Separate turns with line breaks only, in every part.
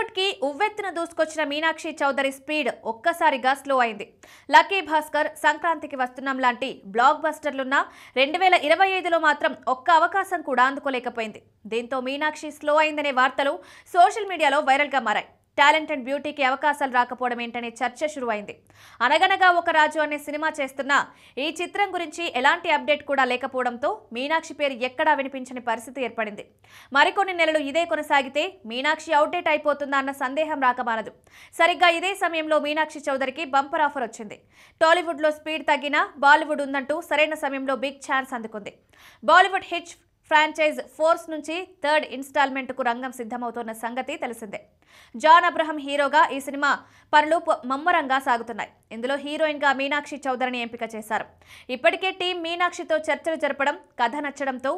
బాలీవుడ్ కి ఉవ్వెత్తున దూసుకొచ్చిన మీనాక్షి చౌదరి స్పీడ్ ఒక్కసారిగా స్లో అయింది. లక్కీ భాస్కర్, సంక్రాంతికి వస్తున్నాం లాంటి బ్లాక్ బస్టర్లున్న 2025లో మాత్రం ఒక్క అవకాశం కూడా అందుకోలేకపోయింది. దీంతో మీనాక్షి స్లో అయిందనే వార్తలు సోషల్ మీడియాలో వైరల్ గా మారాయి. టాలెంట్ అండ్ బ్యూటీకి అవకాశాలు రాకపోవడం ఏంటనే చర్చ షురువైంది. అనగనగా ఒక రాజు అనే సినిమా చేస్తున్న ఈ చిత్రం గురించి ఎలాంటి అప్డేట్ కూడా లేకపోవడంతో మీనాక్షి పేరు ఎక్కడా వినిపించని పరిస్థితి ఏర్పడింది. మరికొన్ని నెలలు ఇదే కొనసాగితే మీనాక్షి అవుట్డేట్ అయిపోతుందా అన్న సందేహం రాకమానదు. సరిగ్గా ఇదే సమయంలో మీనాక్షి చౌదరికి బంపర్ ఆఫర్ వచ్చింది. టాలీవుడ్లో స్పీడ్ తగ్గినా బాలీవుడ్ ఉందంటూ సరైన సమయంలో బిగ్ ఛాన్స్ అందుకుంది. బాలీవుడ్ హిట్ ఫ్రాంచైజ్ ఫోర్స్ నుంచి థర్డ్ ఇన్స్టాల్మెంట్కు రంగం సిద్ధమవుతున్న సంగతి తెలిసిందే. జాన్ అబ్రహం హీరోగా ఈ సినిమా పనులు ముమ్మరంగా సాగుతున్నాయి. ఇందులో హీరోయిన్గా మీనాక్షి చౌదరిని ఎంపిక చేశారు. ఇప్పటికే టీం మీనాక్షితో చర్చలు జరపడం, కథ నచ్చడంతో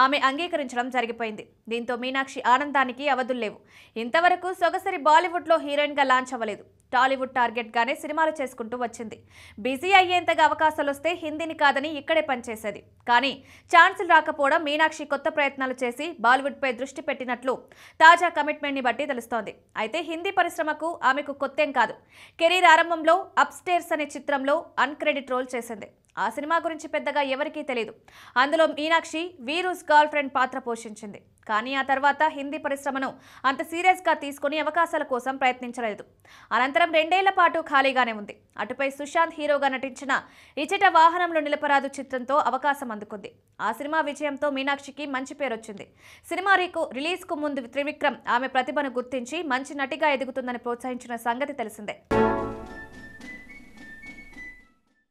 ఆమె అంగీకరించడం జరిగిపోయింది. దీంతో మీనాక్షి ఆనందానికి అవధుల్లేవు. ఇంతవరకు సొగసరి బాలీవుడ్లో హీరోయిన్గా లాంచ్ అవ్వలేదు. టాలీవుడ్ టార్గెట్గానే సినిమాలు చేసుకుంటూ వచ్చింది. బిజీ అయ్యేంతగా అవకాశాలు వస్తే హిందీని కాదని ఇక్కడే పనిచేసేది. కానీ ఛాన్సులు రాకపోవడం మీనాక్షి కొత్త ప్రయత్నాలు చేసి బాలీవుడ్పై దృష్టి పెట్టినట్లు తాజా కమిట్మెంట్ని బట్టి తెలుస్తోంది. అయితే హిందీ పరిశ్రమకు ఆమెకు కొత్తేం కాదు. కెరీర్ ఆరంభంలో అప్స్టేర్స్ అనే చిత్రంలో అన్క్రెడిట్ రోల్ చేసింది. ఆ సినిమా గురించి పెద్దగా ఎవరికీ తెలియదు. అందులో మీనాక్షి వీరూస్ గర్ల్ ఫ్రెండ్ పాత్ర పోషించింది. కానీ ఆ తర్వాత హిందీ పరిశ్రమను అంత సీరియస్గా తీసుకుని అవకాశాల కోసం ప్రయత్నించలేదు. అనంతరం 2 ఏళ్ల పాటు ఖాళీగానే ఉంది. అటుపై సుశాంత్ హీరోగా నటించిన ఇచట వాహనంలో నిలపరాదు చిత్రంతో అవకాశం అందుకుంది. ఆ సినిమా విజయంతో మీనాక్షికి మంచి పేరొచ్చింది. సినిమా రిలీజ్కు ముందు త్రివిక్రమ్ ఆమె ప్రతిభను గుర్తించి మంచి నటిగా ఎదుగుతుందని ప్రోత్సహించిన సంగతి తెలిసిందే.